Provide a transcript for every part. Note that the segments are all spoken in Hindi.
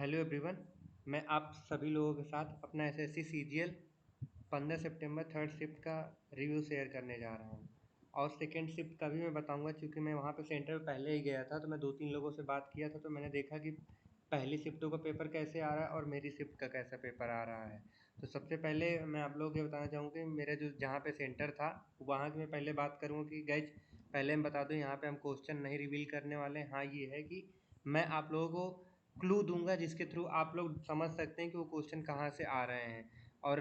Hello everyone. मैं आप सभी लोगों के साथ अपना एसएससी सीजीएल 15 सितंबर थर्ड शिफ्ट का रिव्यू शेयर करने जा रहा हूँ। और सेकंड शिफ्ट का भी मैं बताऊंगा, क्योंकि मैं वहाँ पे सेंटर पे पहले ही गया था। तो मैं 2-3 लोगों से बात किया था, तो मैंने देखा कि पहली शिफ्टों का पेपर कैसे आ रहा है और मेरी शिफ्ट का कैसा पेपर आ रहा है। तो सबसे पहले मैं आप लोगों को ये बताना चाहूँगा कि मेरा जो जहाँ पे सेंटर था वहाँ की मैं पहले बात करूँगा कि गाइज पहले मैं बता दूँ, यहाँ पे हम क्वेश्चन नहीं रिवील करने वाले हैं। हाँ, ये है कि मैं आप लोगों को क्लू दूंगा जिसके थ्रू आप लोग समझ सकते हैं कि वो क्वेश्चन कहाँ से आ रहे हैं। और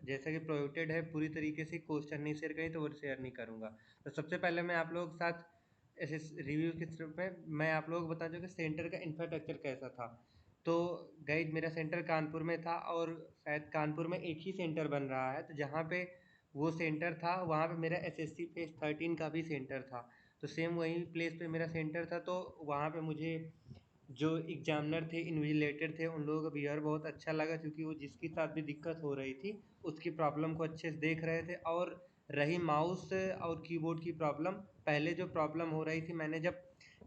जैसा कि प्रोहिबिटेड है पूरी तरीके से क्वेश्चन नहीं शेयर करें, तो वो शेयर नहीं करूँगा। तो सबसे पहले मैं आप लोगों के साथ ऐसे रिव्यू के थ्रू में मैं आप लोगों को बता दूं कि सेंटर का इंफ्रास्ट्रक्चर कैसा था। तो गाइज मेरा सेंटर कानपुर में था, और शायद कानपुर में एक ही सेंटर बन रहा है। तो जहाँ पे वो सेंटर था वहाँ पे मेरा एसएससी फेज 13 का भी सेंटर था। तो सेम वही प्लेस पे मेरा सेंटर था। तो वहाँ पे मुझे जो एग्जामिनर थे, इन्विजिलेटर थे, उन लोगों का बिहेवियर बहुत अच्छा लगा, क्योंकि वो जिसके साथ भी दिक्कत हो रही थी उसकी प्रॉब्लम को अच्छे से देख रहे थे। और रही माउस और कीबोर्ड की प्रॉब्लम, पहले जो प्रॉब्लम हो रही थी, मैंने जब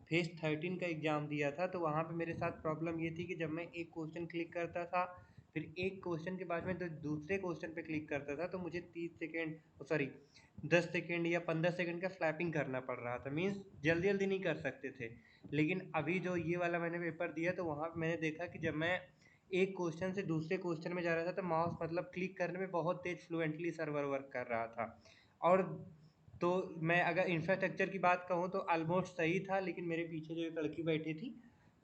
फेज 13 का एग्ज़ाम दिया था तो वहाँ पे मेरे साथ प्रॉब्लम ये थी कि जब मैं एक क्वेश्चन क्लिक करता था, फिर एक क्वेश्चन के बाद में तो दूसरे क्वेश्चन पे क्लिक करता था, तो मुझे 30 सेकेंड, सॉरी 10 सेकेंड या 15 सेकेंड का फ्लैपिंग करना पड़ रहा था। मीन्स जल्दी जल्दी नहीं कर सकते थे। लेकिन अभी जो ये वाला मैंने पेपर दिया, तो वहाँ पे मैंने देखा कि जब मैं एक क्वेश्चन से दूसरे क्वेश्चन में जा रहा था, तो माउस मतलब क्लिक करने में बहुत तेज फ्लुएंटली सर्वर वर्क कर रहा था। और तो मैं अगर इंफ्रास्ट्रक्चर की बात कहूँ तो ऑलमोस्ट सही था, लेकिन मेरे पीछे जो एक लड़की बैठी थी,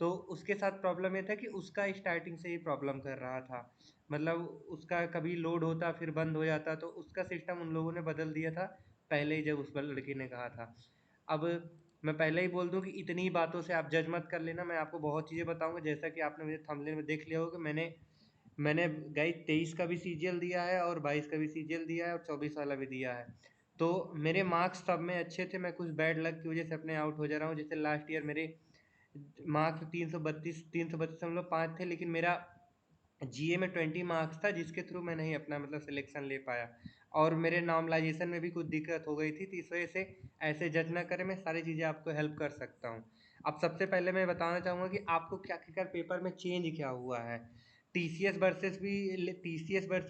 तो उसके साथ प्रॉब्लम ये था कि उसका स्टार्टिंग से ही प्रॉब्लम कर रहा था। मतलब उसका कभी लोड होता फिर बंद हो जाता, तो उसका सिस्टम उन लोगों ने बदल दिया था पहले ही, जब उस लड़की ने कहा था। अब मैं पहले ही बोल दूं कि इतनी ही बातों से आप जज मत कर लेना, मैं आपको बहुत चीज़ें बताऊंगा। जैसा कि आपने मेरे थंबनेल में देख लिया होगा कि मैंने गाइस 23 का भी सीजीएल दिया है, और 22 का भी सीजीएल दिया है, और 24 वाला भी दिया है। तो मेरे मार्क्स सब में अच्छे थे। मैं कुछ बैड लक की वजह से अपने आउट हो जा रहा हूँ। जैसे लास्ट ईयर मेरे मार्क्स 332.5 थे, लेकिन मेरा जीए में 20 मार्क्स था, जिसके थ्रू मैं नहीं अपना मतलब सिलेक्शन ले पाया। और मेरे नॉर्मलाइजेशन में भी कुछ दिक्कत हो गई थी, तो इस वजह से ऐसे जज ना करें, मैं सारी चीज़ें आपको हेल्प कर सकता हूँ। अब सबसे पहले मैं बताना चाहूँगा कि आपको क्या क्या पेपर में चेंज क्या हुआ है। टीसीएस वर्सेस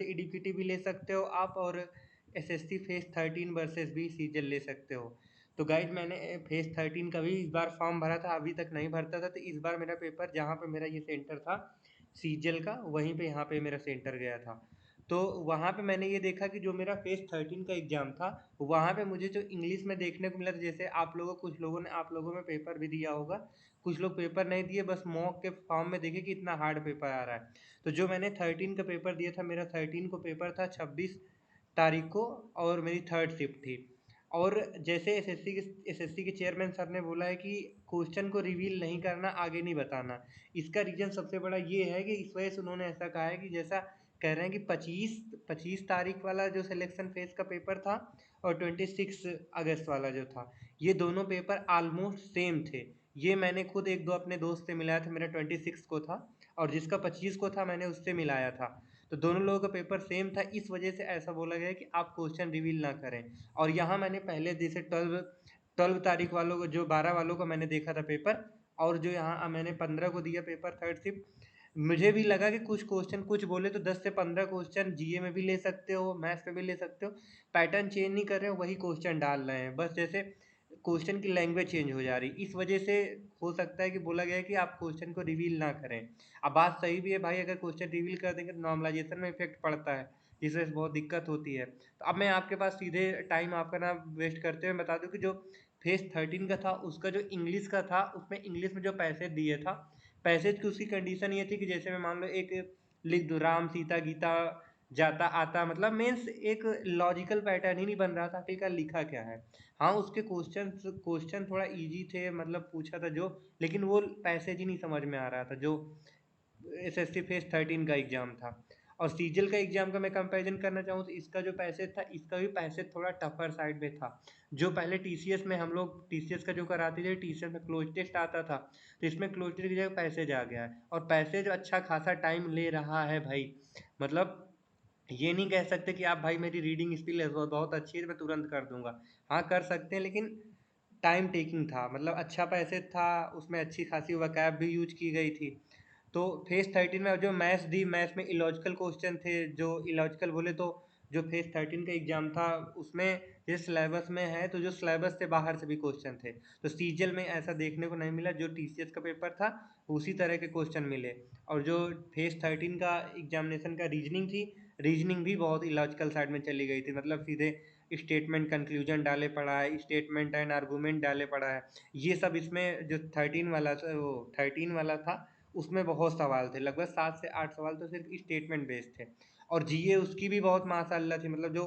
इडीपीटी भी ले सकते हो आप, और एसएससी फेज 13 वर्सेस भी सीजल ले सकते हो। तो गाइड मैंने फेज 13 का भी इस बार फॉर्म भरा था, अभी तक नहीं भरता था। तो इस बार मेरा पेपर जहाँ पे मेरा ये सेंटर था सीजल का, वहीं पे यहाँ पे मेरा सेंटर गया था। तो वहाँ पे मैंने ये देखा कि जो मेरा फेज 13 का एग्ज़ाम था, वहाँ पे मुझे जो इंग्लिश में देखने को मिला था, जैसे कुछ लोगों ने आप लोगों में पेपर भी दिया होगा, कुछ लोग पेपर नहीं दिए, बस मॉक के फॉर्म में देखे कि इतना हार्ड पेपर आ रहा है। तो जो मैंने 13 का पेपर दिया था, मेरा 13 को पेपर था 26 तारीख को, और मेरी थर्ड शिफ्ट थी। और जैसे एसएससी के चेयरमैन सर ने बोला है कि क्वेश्चन को रिवील नहीं करना, आगे नहीं बताना। इसका रीज़न सबसे बड़ा ये है कि इस वजह से उन्होंने ऐसा कहा है कि जैसा कह रहे हैं कि 25 तारीख वाला जो सिलेक्शन फेज का पेपर था, और 26 अगस्त वाला जो था, ये दोनों पेपर ऑलमोस्ट सेम थे। ये मैंने खुद एक दो अपने दोस्त से मिलाया था, मेरा 26 को था, और जिसका 25 को था मैंने उससे मिलाया था। तो दोनों लोगों का पेपर सेम था, इस वजह से ऐसा बोला गया कि आप क्वेश्चन रिवील ना करें। और यहाँ मैंने पहले जैसे 12 तारीख वालों को, जो 12 वालों का मैंने देखा था पेपर, और जो यहाँ मैंने 15 को दिया पेपर थर्ड शिफ्ट, मुझे भी लगा कि कुछ क्वेश्चन कुछ बोले तो 10 से 15 क्वेश्चन जीए में भी ले सकते हो, मैथ्स में भी ले सकते हो। पैटर्न चेंज नहीं कर रहे हो, वही क्वेश्चन डाल रहे हैं, बस जैसे क्वेश्चन की लैंग्वेज चेंज हो जा रही, इस वजह से हो सकता है कि बोला गया है कि आप क्वेश्चन को रिवील ना करें। अब बात सही भी है भाई, अगर क्वेश्चन रिवील कर देंगे तो नॉर्मलाइजेशन में इफेक्ट पड़ता है, जिस वजह से बहुत दिक्कत होती है। तो अब मैं आपके पास सीधे टाइम आपका ना वेस्ट करते हुए बता दूं कि जो फेज 13 का था, उसका जो इंग्लिश का था, उसमें इंग्लिश में जो पैसेज दिए था, पैसेज की उसकी कंडीशन ये थी कि जैसे मैं मान लो एक लिख दूँ, राम सीता गीता जाता आता, मतलब मीन्स एक लॉजिकल पैटर्न ही नहीं बन रहा था कि का लिखा क्या है। हाँ, उसके क्वेश्चन थोड़ा इजी थे, मतलब पूछा था जो, लेकिन वो पैसेज ही नहीं समझ में आ रहा था जो एसएससी फेज 13 का एग्जाम था। और सीजल का एग्जाम का मैं कंपैरिजन करना चाहूँ तो इसका जो पैसेज था, इसका भी पैसेज थोड़ा टफर साइड में था। जो पहले टीसीएस में हम लोग टीसीएस का जो कराते थे, टीसीएस में क्लोज टेस्ट आता था, तो इसमें क्लोज टेस्ट की जगह पैसेज आ गया है, और पैसेज अच्छा खासा टाइम ले रहा है भाई। मतलब ये नहीं कह सकते कि आप भाई मेरी रीडिंग स्किल है बहुत अच्छी है तो मैं तुरंत कर दूंगा। हाँ, कर सकते हैं, लेकिन टाइम टेकिंग था। मतलब अच्छा पैसेज था, उसमें अच्छी खासी वकैब भी यूज की गई थी। तो फेज 13 में जो मैथ्स दी, मैथ्स में इलॉजिकल क्वेश्चन थे, जो इलॉजिकल बोले तो जो फेज 13 का एग्जाम था उसमें ये सिलेबस में है, तो जो सिलेबस से बाहर से भी क्वेश्चन थे। तो सीजीएल में ऐसा देखने को नहीं मिला, जो टीसीएस का पेपर था उसी तरह के क्वेश्चन मिले। और जो फेज 13 का एग्जामिनेशन का रीजनिंग थी, रीजनिंग भी बहुत इलॉजिकल साइड में चली गई थी, मतलब सीधे स्टेटमेंट कंक्लूजन डाले पड़ा है, स्टेटमेंट एंड आर्गूमेंट डाले पड़ा है। ये सब इसमें जो 13 वाला था, वो 13 वाला था, उसमें बहुत सवाल थे, लगभग 7 से 8 सवाल तो सिर्फ स्टेटमेंट बेस्ड थे। और जीए उसकी भी बहुत माशाल्लाह थी, मतलब जो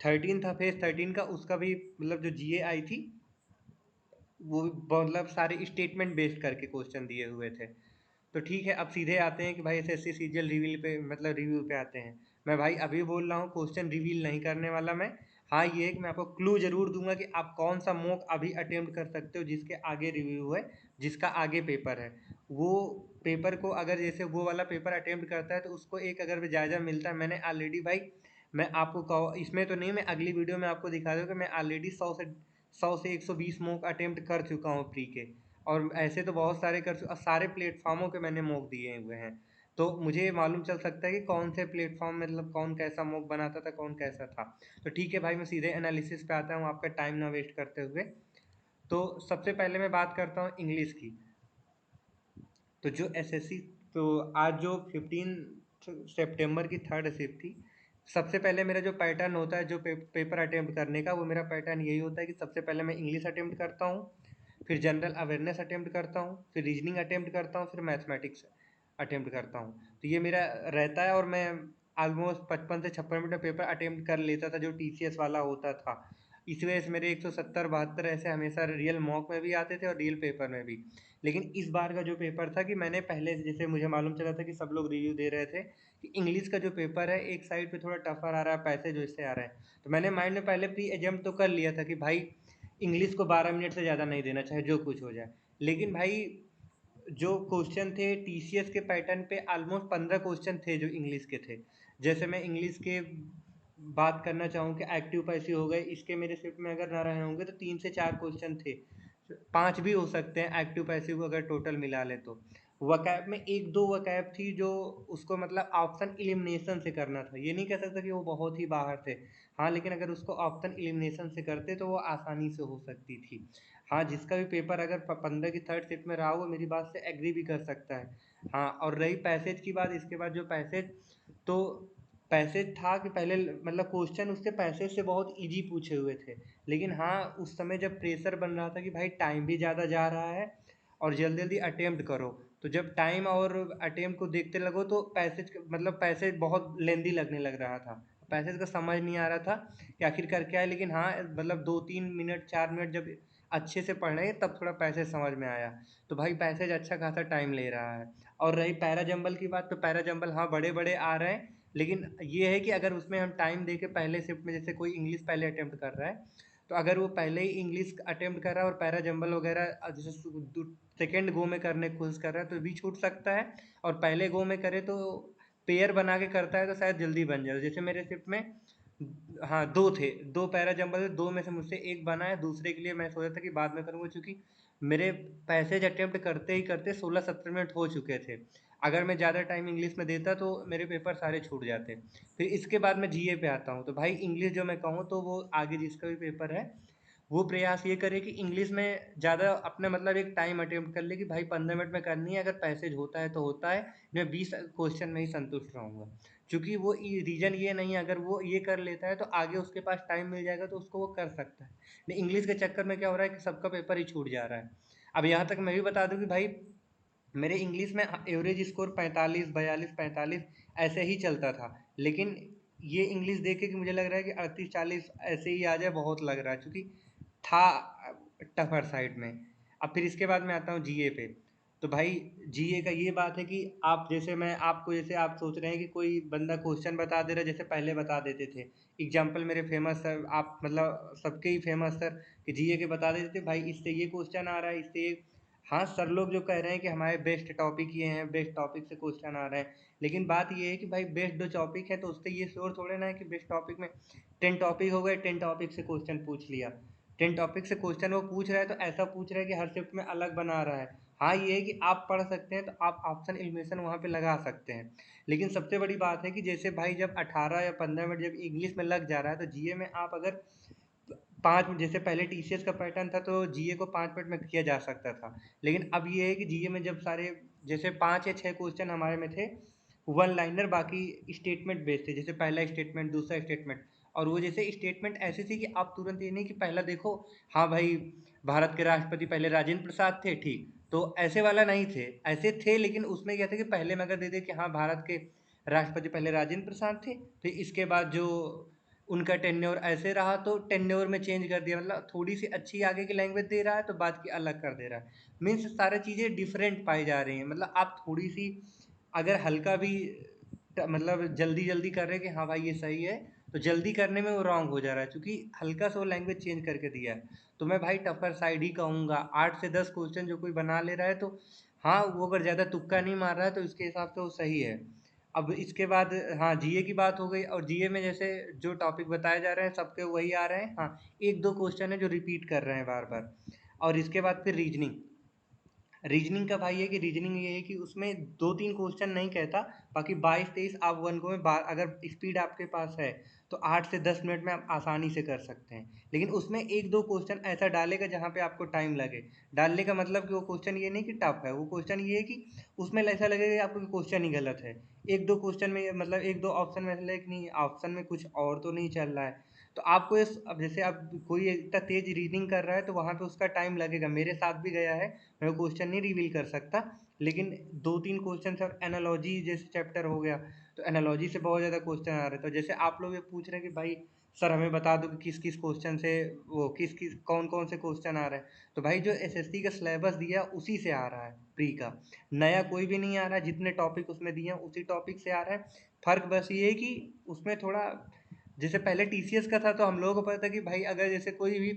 13 था फेज 13 का, उसका भी मतलब जो जीए आई थी वो मतलब सारे स्टेटमेंट बेस्ड करके क्वेश्चन दिए हुए थे। तो ठीक है, अब सीधे आते हैं कि भाई एसएससी सीजीएल रिवील पे, मतलब रिव्यू पे आते हैं। मैं भाई अभी बोल रहा हूँ, क्वेश्चन रिवील नहीं करने वाला मैं। हाँ, ये है कि मैं आपको क्लू जरूर दूंगा कि आप कौन सा मॉक अभी अटेम्प्ट कर सकते हो जिसके आगे रिव्यू है, जिसका आगे पेपर है। वो पेपर को अगर जैसे वो वाला पेपर अटेम्प्ट करता है तो उसको एक अगर जायजा मिलता है। मैंने ऑलरेडी भाई, मैं आपको कहो इसमें तो नहीं, मैं अगली वीडियो में आपको दिखा दूँ कि मैं ऑलरेडी 100 से 120 मॉक अटेम्प्ट कर चुका हूँ प्री के। और ऐसे तो बहुत सारे कर चुका, सारे प्लेटफॉर्मों के मैंने मॉक दिए हुए हैं। तो मुझे ये मालूम चल सकता है कि कौन से प्लेटफॉर्म में मतलब कौन कैसा मॉक बनाता था, कौन कैसा था। तो ठीक है भाई, मैं सीधे एनालिसिस पे आता हूँ आपका टाइम ना वेस्ट करते हुए। तो सबसे पहले मैं बात करता हूँ इंग्लिश की। तो जो एसएससी, तो आज जो 15 सितंबर की थर्ड शिफ्ट थी, सबसे पहले मेरा जो पैटर्न होता है जो पेपर अटेम्प्ट करने का, वो मेरा पैटर्न यही होता है कि सबसे पहले मैं इंग्लिश अटेम्प्ट करता हूँ, फिर जनरल अवेयरनेस अटेम्प्ट करता हूँ, फिर रीजनिंग अटेम्प्ट करता हूँ, फिर मैथमेटिक्स अटेम्प्ट करता हूँ। तो ये मेरा रहता है, और मैं ऑलमोस्ट 55 से 56 मिनट में पेपर अटेम्प्ट कर लेता था जो टीसीएस वाला होता था। इस वजह से मेरे 170-72 ऐसे हमेशा रियल मॉक में भी आते थे और रियल पेपर में भी। लेकिन इस बार का जो पेपर था कि मैंने पहले से, जैसे मुझे मालूम चला था कि सब लोग रिव्यू दे रहे थे कि इंग्लिश का जो पेपर है एक साइड पे थोड़ा टफर आ रहा है, पैसे जो इससे आ रहे हैं, तो मैंने माइंड में पहले प्री एजम्प्ट तो कर लिया था कि भाई इंग्लिश को 12 मिनट से ज़्यादा नहीं देना, चाहे जो कुछ हो जाए। लेकिन भाई जो क्वेश्चन थे टीसीएस के पैटर्न पे, ऑलमोस्ट 15 क्वेश्चन थे जो इंग्लिश के थे। जैसे मैं इंग्लिश के बात करना चाहूँ कि एक्टिव पैसिव हो गए, इसके मेरे शिफ्ट में अगर ना रहे होंगे तो 3 से 4 क्वेश्चन थे, 5 भी हो सकते हैं एक्टिव पैसिव अगर टोटल मिला ले तो। वकैब में एक दो वकैब थी जो उसको मतलब ऑप्शन इलिमिनेशन से करना था, ये नहीं कह सकता कि वो बहुत ही बाहर थे। हाँ, लेकिन अगर उसको ऑप्शन इलिमिनेशन से करते तो वो आसानी से हो सकती थी। हाँ, जिसका भी पेपर अगर 15 की थर्ड शिफ्ट में रहा हो, मेरी बात से एग्री भी कर सकता है। हाँ, और रही पैसेज की बात, इसके बाद जो पैसेज, तो पैसेज था कि पहले मतलब क्वेश्चन उससे पैसेज से बहुत इजी पूछे हुए थे। लेकिन हाँ, उस समय जब प्रेशर बन रहा था कि भाई टाइम भी ज़्यादा जा रहा है और जल्दी जल्दी अटेम्प्ट करो, तो जब टाइम और अटेम्प्ट को देखते लगो तो पैसेज मतलब पैसेज बहुत लेंदी लगने लग रहा था। पैसेज का समझ नहीं आ रहा था कि आखिर कर क्या है। लेकिन हाँ, मतलब 2-3 मिनट 4 मिनट जब अच्छे से पढ़ रहे हैं तब थोड़ा पैसेज समझ में आया। तो भाई पैसेज अच्छा खासा टाइम ले रहा है। और रही पैरा जंबल की बात, तो पैरा जंबल हाँ बड़े बड़े आ रहे हैं, लेकिन ये है कि अगर उसमें हम टाइम दे के पहले शिफ्ट में, जैसे कोई इंग्लिश पहले अटेम्प्ट कर रहा है, तो अगर वो पहले ही इंग्लिश अटेम्प्ट कर रहा है और पैरा जंबल वगैरह जैसे सेकेंड गो में करने की कोशिश कर रहा है तो भी छूट सकता है। और पहले गो में करे तो पेयर बना के करता है तो शायद जल्दी बन जाए। जैसे मेरे शिफ्ट में हाँ दो थे, दो पैरा जंबल थे, दो में से मुझसे एक बना है, दूसरे के लिए मैं सोचा था कि बाद में करूँगा, क्योंकि मेरे पैसेज अटेम्प्ट करते ही करते 16-17 मिनट हो चुके थे। अगर मैं ज़्यादा टाइम इंग्लिश में देता तो मेरे पेपर सारे छूट जाते। फिर इसके बाद मैं जीए पे आता हूँ। तो भाई इंग्लिश जो मैं कहूँ तो वो आगे जिसका भी पेपर है, वो प्रयास ये करे कि इंग्लिश में ज़्यादा अपने मतलब एक टाइम अटेम्प्ट कर ले कि भाई 15 मिनट में करनी है, अगर पैसेज होता है तो होता है, मैं 20 क्वेश्चन में ही संतुष्ट रहूँगा। क्योंकि वो रीजन ये नहीं है, अगर वो ये कर लेता है तो आगे उसके पास टाइम मिल जाएगा तो उसको वो कर सकता है। नहीं, इंग्लिश के चक्कर में क्या हो रहा है कि सबका पेपर ही छूट जा रहा है। अब यहाँ तक मैं भी बता दूं कि भाई मेरे इंग्लिश में एवरेज स्कोर 45, 42, 45 ऐसे ही चलता था। लेकिन ये इंग्लिश देख के कि मुझे लग रहा है कि 38-40 ऐसे ही आ जाए, बहुत लग रहा है, क्योंकि था टफर साइड में। अब फिर इसके बाद मैं आता हूँ जीए पे। तो भाई जीए का ये बात है कि आप जैसे मैं आपको, जैसे आप सोच रहे हैं कि कोई बंदा क्वेश्चन बता दे रहा है, जैसे पहले बता देते थे। एग्जाम्पल मेरे फेमस सर, आप मतलब सबके ही फेमस सर कि जीए के बता देते थे भाई इससे ये क्वेश्चन आ रहा है, इससे ये। हाँ, सर लोग जो कह रहे हैं कि हमारे बेस्ट टॉपिक ये हैं, बेस्ट टॉपिक से क्वेश्चन आ रहे हैं। लेकिन बात ये है कि भाई बेस्ट जो टॉपिक है तो उससे ये श्योर थोड़े ना है कि बेस्ट टॉपिक में 10 टॉपिक हो गए, 10 टॉपिक से क्वेश्चन पूछ लिया। 10 टॉपिक से क्वेश्चन वो पूछ रहा है तो ऐसा पूछ रहा है कि हर शिफ्ट में अलग बना रहा है। हाँ, ये है कि आप पढ़ सकते हैं तो आप ऑप्शन एलिमिनेशन वहाँ पे लगा सकते हैं। लेकिन सबसे बड़ी बात है कि जैसे भाई जब 18 या 15 मिनट जब इंग्लिश में लग जा रहा है तो जीए में आप अगर 5 जैसे पहले टीसीएस का पैटर्न था तो जीए को 5 मिनट में किया जा सकता था। लेकिन अब ये है कि जीए में जब सारे जैसे 5 या 6 क्वेश्चन हमारे में थे वन लाइनर, बाकी स्टेटमेंट बेस्ड थे, जैसे पहला स्टेटमेंट, दूसरा स्टेटमेंट। और वो जैसे स्टेटमेंट ऐसी थी कि आप तुरंत ये नहीं कि पहला देखो, हाँ भाई भारत के राष्ट्रपति पहले राजेंद्र प्रसाद थे, ठीक, तो ऐसे वाला नहीं थे, ऐसे थे लेकिन उसमें क्या था कि पहले में अगर दे दे कि हाँ भारत के राष्ट्रपति पहले राजेंद्र प्रसाद थे, फिर इसके बाद जो उनका टेन्योर ऐसे रहा तो टेन्योर में चेंज कर दिया, मतलब थोड़ी सी अच्छी आगे की लैंग्वेज दे रहा है तो बात की अलग कर दे रहा है। मीन्स सारी चीज़ें डिफरेंट पाई जा रही हैं, मतलब आप थोड़ी सी अगर हल्का भी मतलब जल्दी जल्दी कर रहे हैं कि हाँ भाई ये सही है, तो जल्दी करने में वो रॉन्ग हो जा रहा है क्योंकि हल्का सा वो लैंग्वेज चेंज करके दिया है। तो मैं भाई टफर साइड ही कहूँगा, 8 से 10 क्वेश्चन जो कोई बना ले रहा है तो हाँ, वो अगर ज़्यादा तुक्का नहीं मार रहा है तो इसके हिसाब से वो सही है। अब इसके बाद हाँ, जीए की बात हो गई, और जीए में जैसे जो टॉपिक बताए जा रहे हैं सबके वही आ रहे हैं, हाँ, एक दो क्वेश्चन है जो रिपीट कर रहे हैं बार बार। और इसके बाद फिर रीजनिंग। रीजनिंग का भाई है कि रीजनिंग ये है कि उसमें 2-3 क्वेश्चन नहीं कहता, बाकी 22-23 आप वन गो में अगर स्पीड आपके पास है तो 8 से 10 मिनट में आप आसानी से कर सकते हैं। लेकिन उसमें एक दो क्वेश्चन ऐसा डालेगा जहाँ पे आपको टाइम लगे। डालने का मतलब कि वो क्वेश्चन ये नहीं कि टफ है, वो क्वेश्चन ये है कि उसमें ऐसा लगेगा कि आपको क्वेश्चन ही गलत है। एक दो क्वेश्चन में मतलब एक दो ऑप्शन में ऐसा लगेगा कि नहीं, ऑप्शन में कुछ और तो नहीं चल रहा है। तो आपको इस अब जैसे आप कोई इतना तेज रीडिंग कर रहा है तो वहाँ पे उसका टाइम लगेगा, मेरे साथ भी गया है। मैं वो क्वेश्चन नहीं रिवील कर सकता, लेकिन 2-3 क्वेश्चन और एनालॉजी जैसे चैप्टर हो गया, तो एनालॉजी से बहुत ज़्यादा क्वेश्चन आ रहे थे। तो जैसे आप लोग ये पूछ रहे हैं कि भाई सर हमें बता दो कि किस किस क्वेश्चन से वो किस किस कौन कौन से क्वेश्चन आ रहे हैं, तो भाई जो एसएससी का सिलेबस दिया उसी से आ रहा है प्री का। नया कोई भी नहीं आ रहा है, जितने टॉपिक उसमें दिए हैं उसी टॉपिक से आ रहा है। फर्क बस ये है कि उसमें थोड़ा जैसे पहले टीसीएस का था तो हम लोगों को पता था कि भाई अगर जैसे कोई भी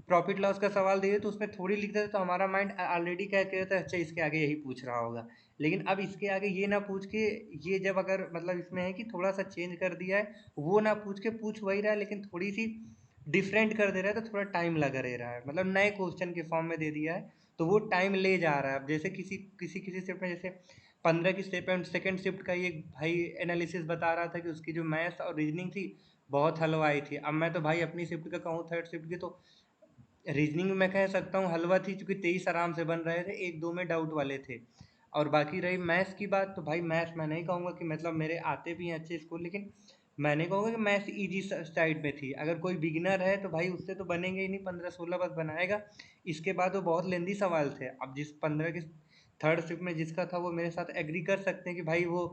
प्रॉफिट लॉस का सवाल दिए तो उसमें थोड़ी लिखते थे तो हमारा माइंड ऑलरेडी क्या कहता है, अच्छा इसके आगे यही पूछ रहा होगा। लेकिन अब इसके आगे ये ना पूछ के, ये जब अगर मतलब इसमें है कि थोड़ा सा चेंज कर दिया है, वो ना पूछ के पूछ वही रहा है लेकिन थोड़ी सी डिफरेंट कर दे रहा है तो थोड़ा टाइम लगा रह रहा है, मतलब नए क्वेश्चन के फॉर्म में दे दिया है तो वो टाइम ले जा रहा है। अब जैसे किसी किसी किसी शिफ्ट में जैसे 15 की शिफ्ट में सेकंड शिफ्ट का ये भाई एनालिसिस बता रहा था कि उसकी जो मैथ्स और रीजनिंग थी बहुत हलवाई थी। अब मैं तो भाई अपनी शिफ्ट का कहूँ थर्ड शिफ्ट की, तो रीजनिंग में मैं कह सकता हूँ हलवा थी क्योंकि 23 आराम से बन रहे थे, एक दो में डाउट वाले थे। और बाकी रही मैथ्स की बात, तो भाई मैथ्स मैं नहीं कहूँगा कि मतलब मेरे आते भी हैं अच्छे स्कूल, लेकिन मैं नहीं कहूँगा कि मैथ्स इजी साइड में थी। अगर कोई बिगिनर है तो भाई उससे तो बनेंगे ही नहीं, 15-16 बस बनाएगा। इसके बाद वो बहुत लेंदी सवाल थे। अब जिस 15 की थर्ड शिफ्ट में जिसका था वो मेरे साथ एग्री कर सकते हैं कि भाई वो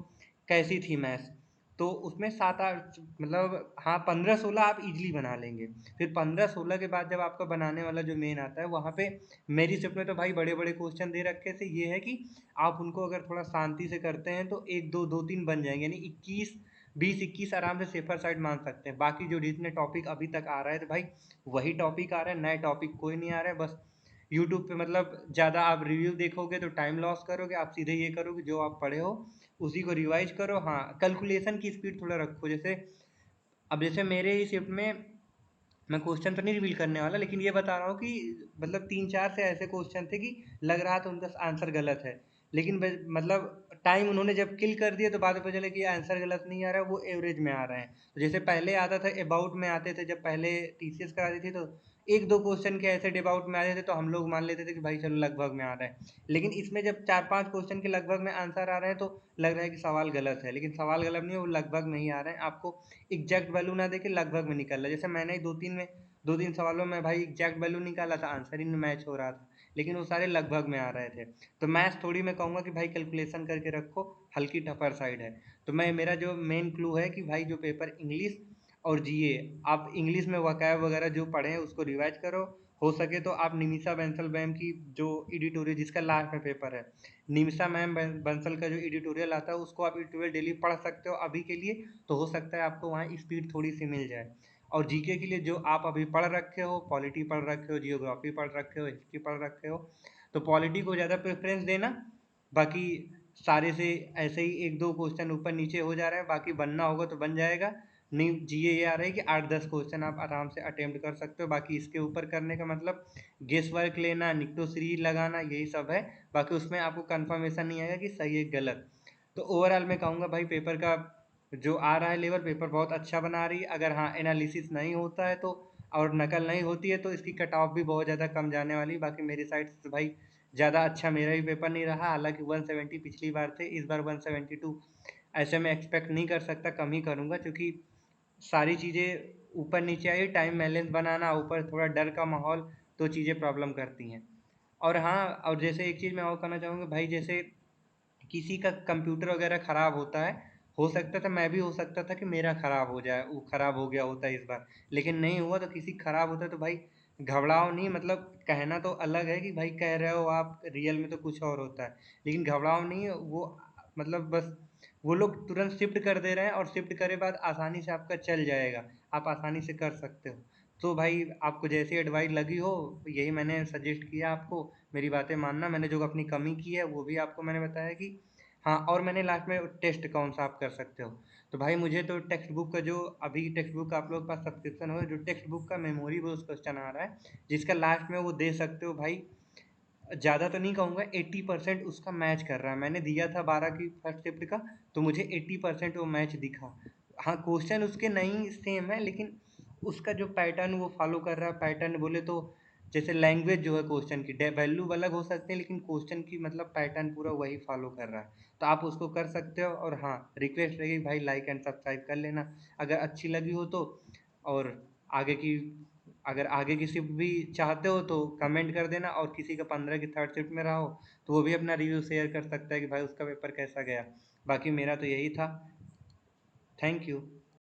कैसी थी मैथ्स। तो उसमें 7-8 मतलब हाँ 15-16 आप इजीली बना लेंगे। फिर 15-16 के बाद जब आपका बनाने वाला जो मेन आता है वहाँ पे मेरी शिफ्ट में तो भाई बड़े बड़े क्वेश्चन दे रखे थे। ये है कि आप उनको अगर थोड़ा शांति से करते हैं तो एक दो दो तीन बन जाएंगे, यानी 21 20 21 आराम से सेफर साइड मान सकते हैं। बाकी जो जितने टॉपिक अभी तक आ रहा है तो भाई वही टॉपिक आ रहा है, नए टॉपिक कोई नहीं आ रहा है। बस यूट्यूब पे मतलब ज़्यादा आप रिव्यू देखोगे तो टाइम लॉस करोगे, आप सीधे ये करोगे जो आप पढ़े हो उसी को रिवाइज करो। हाँ, कैलकुलेशन की स्पीड थोड़ा रखो। जैसे अब जैसे मेरे ही शिफ्ट में मैं क्वेश्चन तो नहीं रिवील करने वाला, लेकिन ये बता रहा हूँ कि मतलब 3-4 से ऐसे क्वेश्चन थे कि लग रहा था उनका आंसर गलत है, लेकिन मतलब टाइम उन्होंने जब किल कर दिया तो बाद में पता चला कि आंसर गलत नहीं आ रहा है, वो एवरेज में आ रहे हैं। तो जैसे पहले आता था अबाउट में आते थे, जब पहले टीसीएस कराती थी तो एक दो क्वेश्चन के ऐसे अबाउट में आते थे तो हम लोग मान लेते थे कि भाई चलो लगभग में आ रहा है। लेकिन इसमें जब 4-5 क्वेश्चन के लगभग में आंसर आ रहे हैं तो लग रहा है कि सवाल गलत है, लेकिन सवाल गलत नहीं है, वो लगभग में ही आ रहे हैं। आपको एग्जैक्ट वैल्यू ना देके लगभग में निकल रहा है। जैसे मैंने ही दो तीन सवालों में भाई एग्जैक्ट वैल्यू निकाला था, आंसर ही नहीं मैच हो रहा था, लेकिन वो सारे लगभग में आ रहे थे। तो मैथ्स थोड़ी मैं कहूँगा कि भाई कैलकुलेशन करके रखो, हल्की टफर साइड है। तो मैं मेरा जो मेन क्लू है कि भाई जो पेपर इंग्लिश और जीए, आप इंग्लिश में वकाब वगैरह जो पढ़े हैं उसको रिवाइज करो। हो सके तो आप निमिषा बंसल मैम की जो एडिटोरियल जिसका लास्ट में पेपर है, निमिषा मैम बंसल का जो एडिटोरियल आता है उसको आप एडिटोरियल डेली पढ़ सकते हो अभी के लिए। तो हो सकता है आपको वहाँ स्पीड थोड़ी सी मिल जाए। और जीके के लिए जो आप अभी पढ़ रखे हो, पॉलिटी पढ़ रखे हो, जियोग्राफी पढ़ रखे हो, हिस्ट्री पढ़ रखे हो, तो पॉलिटी को ज़्यादा प्रेफरेंस देना। बाकी सारे से ऐसे ही एक दो क्वेश्चन ऊपर नीचे हो जा रहा है, बाकी बनना होगा तो बन जाएगा, नहीं जी, ये आ रहा है कि 8-10 क्वेश्चन आप आराम से अटेम्प्ट कर सकते हो। बाकी इसके ऊपर करने का मतलब गेस वर्क लेना, निक्टो सीरीज लगाना, यही सब है। बाकी उसमें आपको कंफर्मेशन नहीं आएगा कि सही है गलत। तो ओवरऑल मैं कहूँगा भाई पेपर का जो आ रहा है लेवल, पेपर बहुत अच्छा बना रही है। अगर हाँ एनालिसिस नहीं होता है तो और नकल नहीं होती है तो इसकी कट ऑफ भी बहुत ज़्यादा कम जाने वाली है। बाकी मेरी साइड से भाई ज़्यादा अच्छा मेरा भी पेपर नहीं रहा। हालांकि 170 पिछली बार थे, इस बार 172 ऐसे मैं एक्सपेक्ट नहीं कर सकता, कम ही करूँगा क्योंकि सारी चीज़ें ऊपर नीचे आई, टाइम बैलेंस बनाना, ऊपर थोड़ा डर का माहौल, तो चीज़ें प्रॉब्लम करती हैं। और हाँ, और जैसे एक चीज़ मैं और कहना चाहूँगा भाई, जैसे किसी का कंप्यूटर वगैरह ख़राब होता है, हो सकता था मैं भी हो सकता था कि मेरा ख़राब हो जाए, वो ख़राब हो गया होता इस बार, लेकिन नहीं हुआ। तो किसी ख़राब होता है तो भाई घबराओ नहीं, मतलब कहना तो अलग है कि भाई कह रहे हो आप, रियल में तो कुछ और होता है, लेकिन घबराओ नहीं। वो मतलब बस वो लोग तुरंत शिफ्ट कर दे रहे हैं, और शिफ्ट करे बाद आसानी से आपका चल जाएगा, आप आसानी से कर सकते हो। तो भाई आपको जैसी एडवाइस लगी हो, यही मैंने सजेस्ट किया आपको। मेरी बातें मानना, मैंने जो अपनी कमी की है वो भी आपको मैंने बताया कि हाँ। और मैंने लास्ट में टेस्ट कौन सा आप कर सकते हो, तो भाई मुझे तो टेक्स्ट बुक का जो अभी टेक्स्ट बुक का आप लोग के पास सब्सक्रिप्शन हो, जो टेक्स्ट बुक का मेमोरी वो क्वेश्चन आ रहा है, जिसका लास्ट में वो दे सकते हो भाई। ज़्यादा तो नहीं कहूँगा, 80% उसका मैच कर रहा है। मैंने दिया था 12 की फर्स्ट शिफ्ट का, तो मुझे 80% वो मैच दिखा। हाँ, क्वेश्चन उसके नहीं सेम है, लेकिन उसका जो पैटर्न वो फॉलो कर रहा है, पैटर्न बोले तो जैसे लैंग्वेज जो है क्वेश्चन की वैल्यू अलग हो सकते हैं, लेकिन क्वेश्चन की मतलब पैटर्न पूरा वही फॉलो कर रहा है। तो आप उसको कर सकते हो। और हाँ, रिक्वेस्ट रहेगी भाई, लाइक एंड सब्सक्राइब कर लेना अगर अच्छी लगी हो तो। और आगे की अगर आगे की शिफ्ट भी चाहते हो तो कमेंट कर देना, और किसी का 15 की थर्ड शिफ्ट में रहा हो तो वो भी अपना रिव्यू शेयर कर सकता है कि भाई उसका पेपर कैसा गया। बाकी मेरा तो यही था। Thank you.